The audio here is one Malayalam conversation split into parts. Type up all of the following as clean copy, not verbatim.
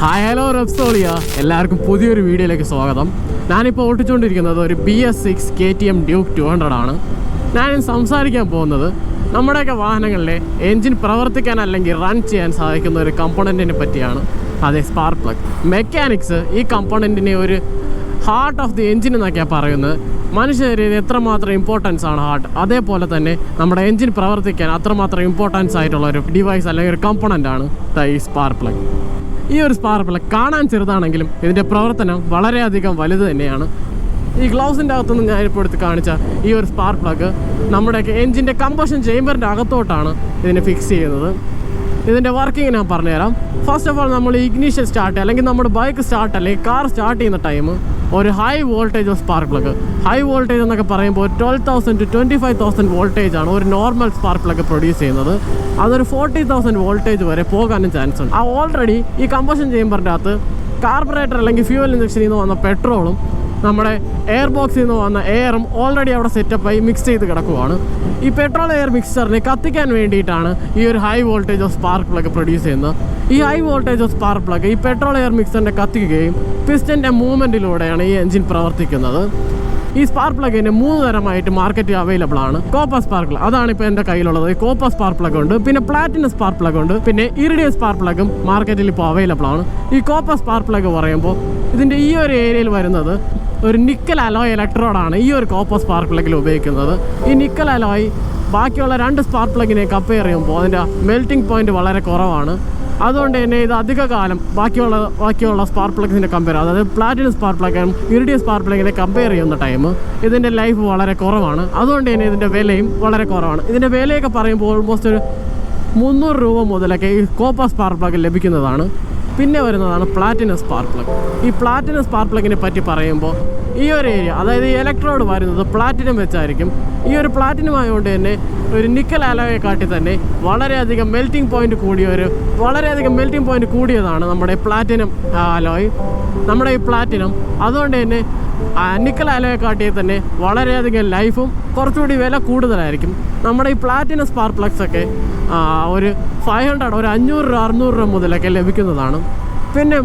ഹായ് ഹലോ റെപ്സോളിയ, എല്ലാവർക്കും പുതിയൊരു വീഡിയോയിലേക്ക് സ്വാഗതം. ഞാനിപ്പോൾ ഓടിച്ചുകൊണ്ടിരിക്കുന്നത് ഒരു BS6 KTM Duke 200 ആണ്. ഞാൻ സംസാരിക്കാൻ പോകുന്നത് നമ്മുടെയൊക്കെ വാഹനങ്ങളിലെ എൻജിൻ പ്രവർത്തിക്കാൻ അല്ലെങ്കിൽ റൺ ചെയ്യാൻ സാധിക്കുന്ന ഒരു കമ്പോണൻറ്റിനെ പറ്റിയാണ്. അതെ, സ്പാർക്ക് പ്ലഗ്. മെക്കാനിക്സ് ഈ കമ്പോണൻറ്റിനെ ഒരു ഹാർട്ട് ഓഫ് ദി എൻജിൻ എന്നൊക്കെയാണ് പറയുന്നത്. മനുഷ്യശരീരം എത്രമാത്രം ഇമ്പോർട്ടൻസ് ആണ് ഹാർട്ട്, അതേപോലെ തന്നെ നമ്മുടെ എൻജിൻ പ്രവർത്തിക്കാൻ അത്രമാത്രം ഇമ്പോർട്ടൻസ് ആയിട്ടുള്ള ഒരു ഡിവൈസ് അല്ലെങ്കിൽ ഒരു കമ്പോണൻ്റാണ് ഈ സ്പാർക്ക് പ്ലഗ്. ഈ ഒരു സ്പാർക്ക് പ്ലഗ് കാണാൻ ചെറുതാണെങ്കിലും ഇതിൻ്റെ പ്രവർത്തനം വളരെയധികം വലുത് തന്നെയാണ്. ഈ ഗ്ലൗസിൻ്റെ അകത്തുനിന്ന് ഞാനിപ്പോൾ എടുത്ത് കാണിച്ച ഈ ഒരു സ്പാർക്ക് പ്ലഗ് നമ്മുടെയൊക്കെ എൻജിൻ്റെ കമ്പഷൻ ചേമ്പറിൻ്റെ അകത്തോട്ടാണ് ഇതിനെ ഫിക്സ് ചെയ്യുന്നത്. ഇതിൻ്റെ വർക്കിംഗ് ഞാൻ പറഞ്ഞുതരാം. ഫസ്റ്റ് ഓഫ് ഓൾ, നമ്മൾ ഇഗ്നിഷൻ സ്റ്റാർട്ട് അല്ലെങ്കിൽ നമ്മുടെ ബൈക്ക് സ്റ്റാർട്ട് അല്ലെങ്കിൽ കാർ സ്റ്റാർട്ട് ചെയ്യുന്ന ടൈം ഒരു high voltage spark plug. High voltage എന്നൊക്കെ പറയുമ്പോൾ 12,000 to 25,000 വോൾട്ടേജ് ആണ് ഒരു നോർമൽ സ്പാർക്ക് പ്ലഗ് പ്രൊഡ്യൂസ് ചെയ്യുന്നത്. അതൊരു 40,000 വോൾട്ടേജ് വരെ പോകാനും ചാൻസ് ഉണ്ട്. ഓൾറെഡി ഈ കമ്പഷൻ ചേമ്പറിൻ്റെ അകത്ത് കാർബറേറ്റർ അല്ലെങ്കിൽ ഫ്യൂവൽ ഇഞ്ചക്ഷനിൽ നിന്ന് വന്ന പെട്രോളും നമ്മുടെ എയർ ബോക്സിൽ നിന്ന് വന്ന എയറും ഓൾറെഡി അവിടെ സെറ്റപ്പായി മിക്സ് ചെയ്ത് കിടക്കുവാണ്. ഈ പെട്രോൾ എയർ മിക്സറിനെ കത്തിക്കാൻ വേണ്ടിയിട്ടാണ് ഈ ഒരു high voltage of spark plug produce ചെയ്യുന്നത്. ഈ high voltage of spark plug ഈ പെട്രോൾ എയർ മിക്സറിനെ കത്തിക്കുകയും പിസ്റ്റൻ്റെ മൂവ്മെൻറ്റിലൂടെയാണ് ഈ എൻജിൻ പ്രവർത്തിക്കുന്നത്. ഈ സ്പാർക്ക് പ്ലഗിന് 3 തരമായിട്ട് മാർക്കറ്റിൽ അവൈലബിൾ ആണ്. കോപ്പർ സ്പാർക്ക് പ്ലഗ്, അതാണ് ഇപ്പോൾ എൻ്റെ കയ്യിലുള്ളത്. കോപ്പർ സ്പാർക്ക് പ്ലഗ് ഉണ്ട്, പിന്നെ പ്ലാറ്റിനം സ്പാർക്ക് പ്ലഗ് ഉണ്ട്, പിന്നെ ഇറിഡിയം സ്പാർക്ക് പ്ലഗും മാർക്കറ്റിൽ ഇപ്പോൾ അവൈലബിൾ ആണ്. ഈ കോപ്പർ സ്പാർക്ക് പ്ലഗ് പറയുമ്പോൾ ഇതിൻ്റെ ഈ ഒരു ഏരിയയിൽ വരുന്നത് ഒരു നിക്കൽ അലോയ് ഇലക്ട്രോഡാണ് ഈ ഒരു കോപ്പർ സ്പാർക്ക് പ്ലഗിൽ ഉപയോഗിക്കുന്നത്. ഈ നിക്കൽ അലോയ് ബാക്കിയുള്ള 2 സ്പാർക്ക് പ്ലഗിനെ കമ്പയർ ചെയ്യുമ്പോൾ അതിൻ്റെ മെൽറ്റിംഗ് പോയിൻറ്റ് വളരെ കുറവാണ്. അതുകൊണ്ട് തന്നെ ഇത് അധിക കാലം ബാക്കിയുള്ള സ്പാർക്ക് പ്ലഗ്സിൻ്റെ കമ്പയർ, അതായത് പ്ലാറ്റിനം സ്പാർക്ക് പ്ലഗും ഇറിഡിയം സ്പാർക്ക് പ്ലഗിനെ കമ്പയർ ചെയ്യുന്ന ടൈം ഇതിൻ്റെ ലൈഫ് വളരെ കുറവാണ്. അതുകൊണ്ട് തന്നെ ഇതിൻ്റെ വിലയും വളരെ കുറവാണ്. ഇതിൻ്റെ വിലയൊക്കെ പറയുമ്പോൾ ഓൾമോസ്റ്റ് ഒരു 300 രൂപ മുതലൊക്കെ ഈ കോപ്പർ സ്പാർക്ക് പ്ലഗ് ലഭിക്കുന്നതാണ്. പിന്നെ വരുന്നതാണ് പ്ലാറ്റിനം സ്പാർക്ക് പ്ലഗ്. ഈ പ്ലാറ്റിനം സ്പാർക്ക് പ്ലഗിനെ പറ്റി പറയുമ്പോൾ ഈ ഒരു ഏരിയ, അതായത് ഈ ഇലക്ട്രോഡ് വരുന്നത് പ്ലാറ്റിനം വെച്ചായിരിക്കും. ഈ ഒരു പ്ലാറ്റിനം ആയതുകൊണ്ട് തന്നെ ഒരു നിക്കൽ അലോയെ കാട്ടി തന്നെ വളരെയധികം മെൽറ്റിംഗ് പോയിന്റ് കൂടിയതാണ് നമ്മുടെ പ്ലാറ്റിനം അലോയ്, നമ്മുടെ ഈ പ്ലാറ്റിനം. അതുകൊണ്ട് തന്നെ നിക്കൽ അലോയെ കാട്ടിയെ തന്നെ വളരെയധികം ലൈഫും കുറച്ചുകൂടി വില കൂടുതലായിരിക്കും. നമ്മുടെ ഈ പ്ലാറ്റിനം സ്പാർക്ക് പ്ലഗ്സ് ഒക്കെ ഒരു 500, ഒരു 500-600 രൂപ മുതലൊക്കെ ലഭിക്കുന്നതാണ്. പിന്നെ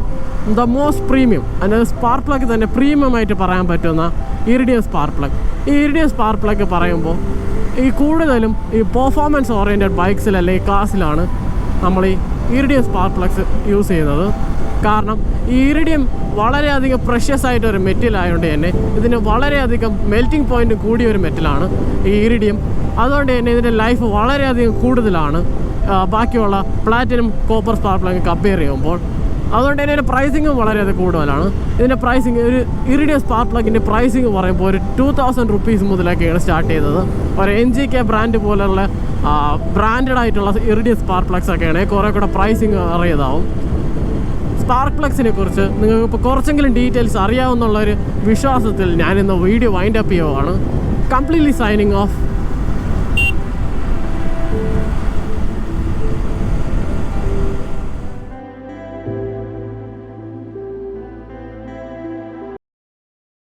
ദ മോസ്റ്റ് പ്രീമിയം, അതായത് സ്പാർക്ക് പ്ലഗ് തന്നെ പ്രീമിയമായിട്ട് പറയാൻ പറ്റുന്ന ഇറിഡിയം സ്പാർക്ക് പ്ലഗ്. ഈ ഇറിഡിയം സ്പാർക്ക് പ്ലഗ് പറയുമ്പോൾ ഈ കൂടുതലും ഈ പെർഫോമൻസ് ഓറിയൻറ്റഡ് ബൈക്സിൽ അല്ലെങ്കിൽ കാസിലാണ് നമ്മൾ ഈ ഇറിഡിയം സ്പാർക്ക് പ്ലഗ്സ് യൂസ് ചെയ്യുന്നത്. കാരണം ഈ ഇറിഡിയം വളരെയധികം പ്രഷ്യസ് ആയിട്ടൊരു മെറ്റൽ ആയതുകൊണ്ട് തന്നെ ഇതിന് വളരെയധികം മെൽറ്റിംഗ് പോയിൻറ്റ് കൂടിയ ഒരു മെറ്റലാണ് ഈ ഇറിഡിയം. അതുകൊണ്ട് തന്നെ ഇതിൻ്റെ ലൈഫ് വളരെയധികം കൂടുതലാണ് ബാക്കിയുള്ള platinum copper spark plug compare ചെയ്യുമ്പോൾ. അതുകൊണ്ട് തന്നെ ഇതിൻ്റെ പ്രൈസിങ്ങും വളരെയധികം കൂടുതലാണ്. ഇതിൻ്റെ പ്രൈസിങ്, ഒരു ഇറിഡിയം സ്പാർക്ക് പ്ലഗിൻ്റെ പ്രൈസിങ് പറയുമ്പോൾ ഒരു 2,000 റുപ്പീസ് മുതലൊക്കെയാണ് സ്റ്റാർട്ട് ചെയ്തത്. ഒരു NGK ബ്രാൻഡ് പോലുള്ള ബ്രാൻഡഡ് ആയിട്ടുള്ള ഇറിഡിയം സ്പാർക്ക് പ്ലഗ്സ് ഒക്കെയാണ് കുറേ കൂടെ പ്രൈസിങ് അറിയതാവും. സ്പാർക്ക് പ്ലഗ്സിനെ കുറിച്ച് നിങ്ങൾക്ക് ഇപ്പോൾ കുറച്ചെങ്കിലും ഡീറ്റെയിൽസ് അറിയാവുന്നുള്ളൊരു വിശ്വാസത്തിൽ ഞാനിന്ന് വീഡിയോ വൈൻഡ് അപ്പ് ചെയ്യുവാണ്. Completely signing off.